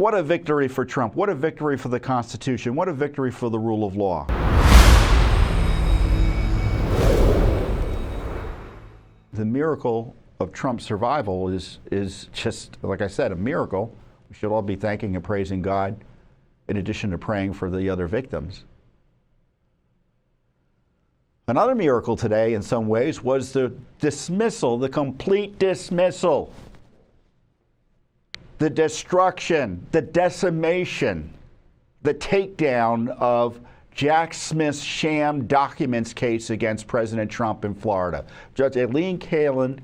What a victory for Trump. What a victory for the Constitution. What a victory for the rule of law. The miracle of Trump's survival is just, like I said, a miracle. We should all be thanking and praising God in addition to praying for the other victims. Another miracle today, in some ways, was the dismissal, the complete dismissal, the destruction, the decimation, the takedown of Jack Smith's sham documents case against President Trump in Florida. Judge Aileen Cannon,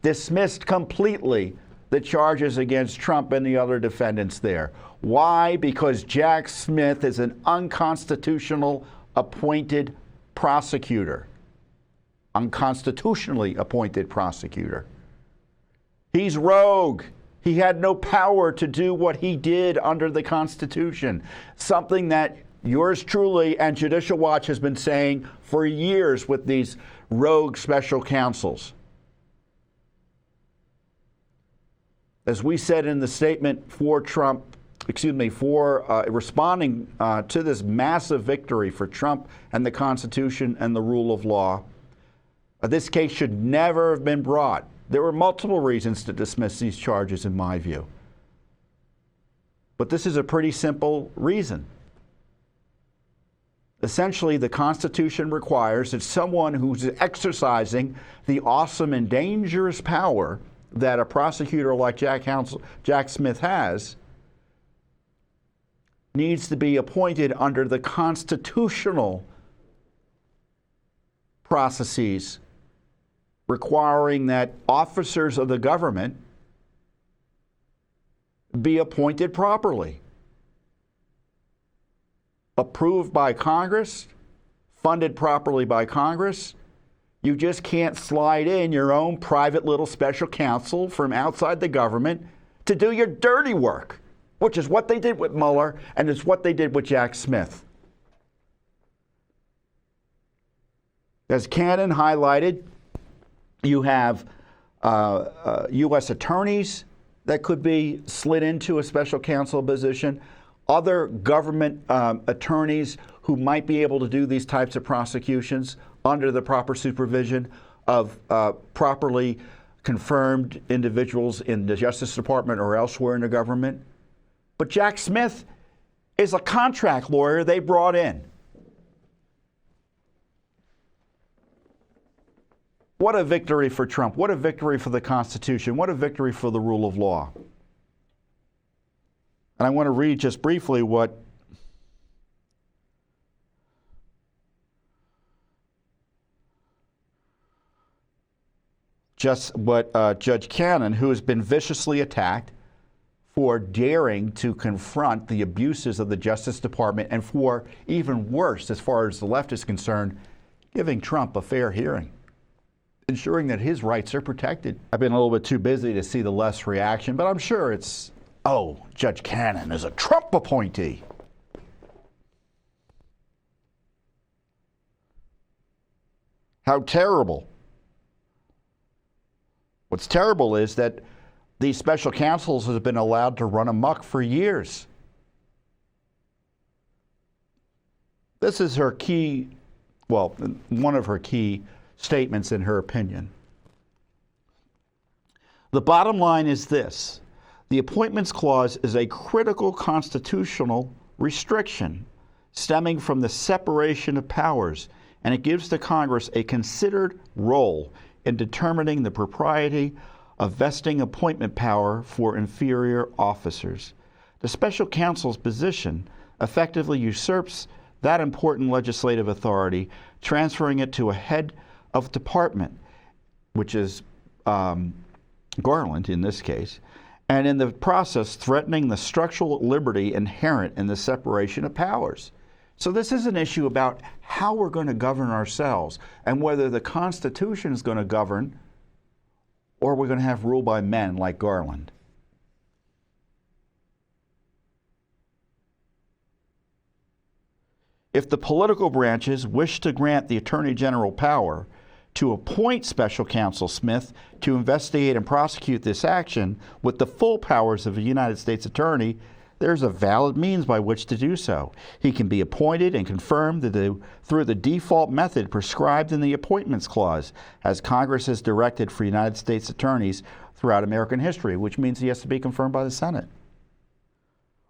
dismissed completely the charges against Trump and the other defendants there. Why? Because Jack Smith is an unconstitutional appointed prosecutor, unconstitutionally appointed prosecutor. He's rogue. He had no power to do what he did under the Constitution, something that yours truly and Judicial Watch has been saying for years with these rogue special counsels. As we said in the statement for Trump, responding to this massive victory for Trump and the Constitution and the rule of law, this case should never have been brought. There were multiple reasons to dismiss these charges, in my view. But this is a pretty simple reason. Essentially, the Constitution requires that someone who's exercising the awesome and dangerous power that a prosecutor like Jack Smith has needs to be appointed under the constitutional processes requiring that officers of the government be appointed properly, approved by Congress, funded properly by Congress. You just can't slide in your own private little special counsel from outside the government to do your dirty work, which is what they did with Mueller and it's what they did with Jack Smith. As Cannon highlighted, you have U.S. attorneys that could be slid into a special counsel position, other government attorneys who might be able to do these types of prosecutions under the proper supervision of properly confirmed individuals in the Justice Department or elsewhere in the government. But Jack Smith is a contract lawyer they brought in. What a victory for Trump. What a victory for the Constitution. What a victory for the rule of law. And I want to read just briefly what Judge Cannon, who has been viciously attacked for daring to confront the abuses of the Justice Department and for, even worse, as far as the left is concerned, giving Trump a fair hearing, ensuring that his rights are protected. I've been a little bit too busy to see the left's reaction, but I'm sure it's, oh, Judge Cannon is a Trump appointee. How terrible. What's terrible is that these special counsels have been allowed to run amok for years. This is her key, well, one of her key statements in her opinion. The bottom line is this: the Appointments Clause is a critical constitutional restriction stemming from the separation of powers, and it gives the Congress a considered role in determining the propriety of vesting appointment power for inferior officers. The special counsel's position effectively usurps that important legislative authority, transferring it to a head of department, which is Garland in this case, and in the process threatening the structural liberty inherent in the separation of powers. So this is an issue about how we're going to govern ourselves and whether the Constitution is going to govern or we're going to have rule by men like Garland. If the political branches wish to grant the Attorney General power to appoint Special Counsel Smith to investigate and prosecute this action with the full powers of a United States Attorney, there's a valid means by which to do so. He can be appointed and confirmed through the default method prescribed in the Appointments Clause, as Congress has directed for United States attorneys throughout American history, which means he has to be confirmed by the Senate.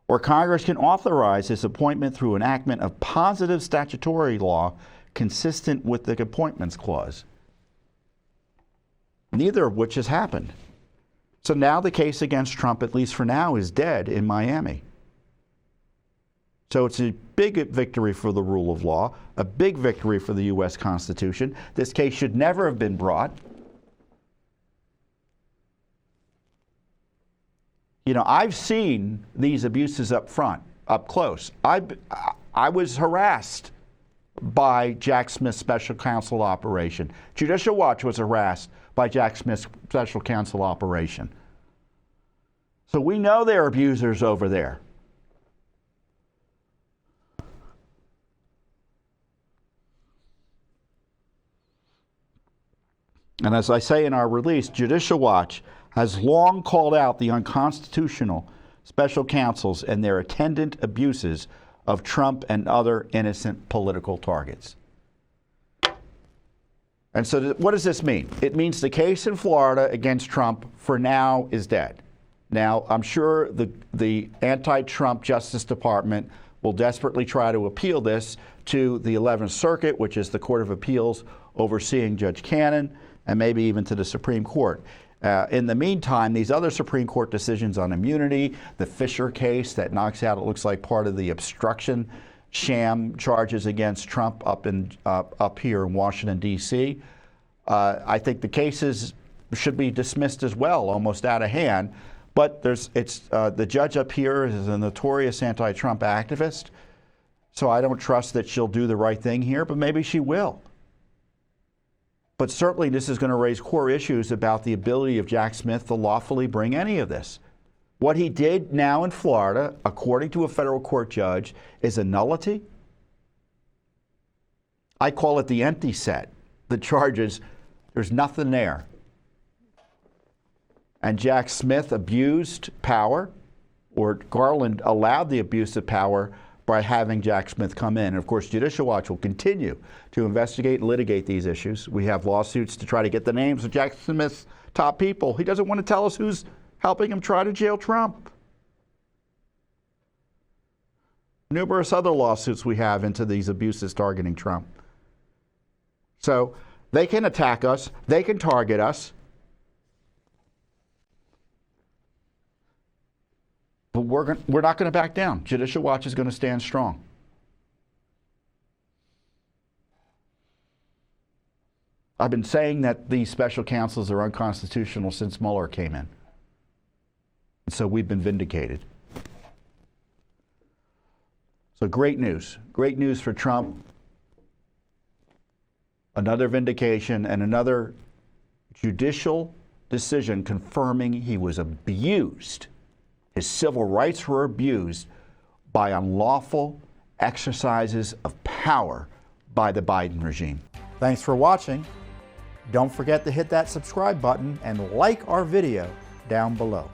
Or Congress can authorize his appointment through enactment of positive statutory law consistent with the Appointments Clause, neither of which has happened. So now the case against Trump, at least for now, is dead in Miami. So it's a big victory for the rule of law, a big victory for the U.S. Constitution. This case should never have been brought. You know, I've seen these abuses up front, up close. I was harassed by Jack Smith's special counsel operation. Judicial Watch was harassed by Jack Smith's special counsel operation. So we know there are abusers over there. And as I say in our release, Judicial Watch has long called out the unconstitutional special counsels and their attendant abuses of Trump and other innocent political targets. And so what does this mean? It means the case in Florida against Trump for now is dead. Now, I'm sure the anti-Trump Justice Department will desperately try to appeal this to the 11th Circuit, which is the Court of Appeals overseeing Judge Cannon, and maybe even to the Supreme Court. In the meantime, these other Supreme Court decisions on immunity, the Fisher case that knocks out, it looks like, part of the obstruction sham charges against Trump up here in Washington, D.C. I think the cases should be dismissed as well, almost out of hand. But the judge up here is a notorious anti-Trump activist, so I don't trust that she'll do the right thing here, but maybe she will. But certainly this is going to raise core issues about the ability of Jack Smith to lawfully bring any of this. What he did now in Florida, according to a federal court judge, is a nullity. I call it the empty set. The charges, there's nothing there. And Jack Smith abused power, or Garland allowed the abuse of power by having Jack Smith come in. And of course, Judicial Watch will continue to investigate and litigate these issues. We have lawsuits to try to get the names of Jack Smith's top people. He doesn't want to tell us who's helping him try to jail Trump. Numerous other lawsuits we have into these abuses targeting Trump. So they can attack us, they can target us, but we're not going to back down. Judicial Watch is going to stand strong. I've been saying that these special counsels are unconstitutional since Mueller came in. And so we've been vindicated. So great news. Great news for Trump. Another vindication and another judicial decision confirming he was abused. His civil rights were abused by unlawful exercises of power by the Biden regime. Thanks for watching. Don't forget to hit that subscribe button and like our video down below.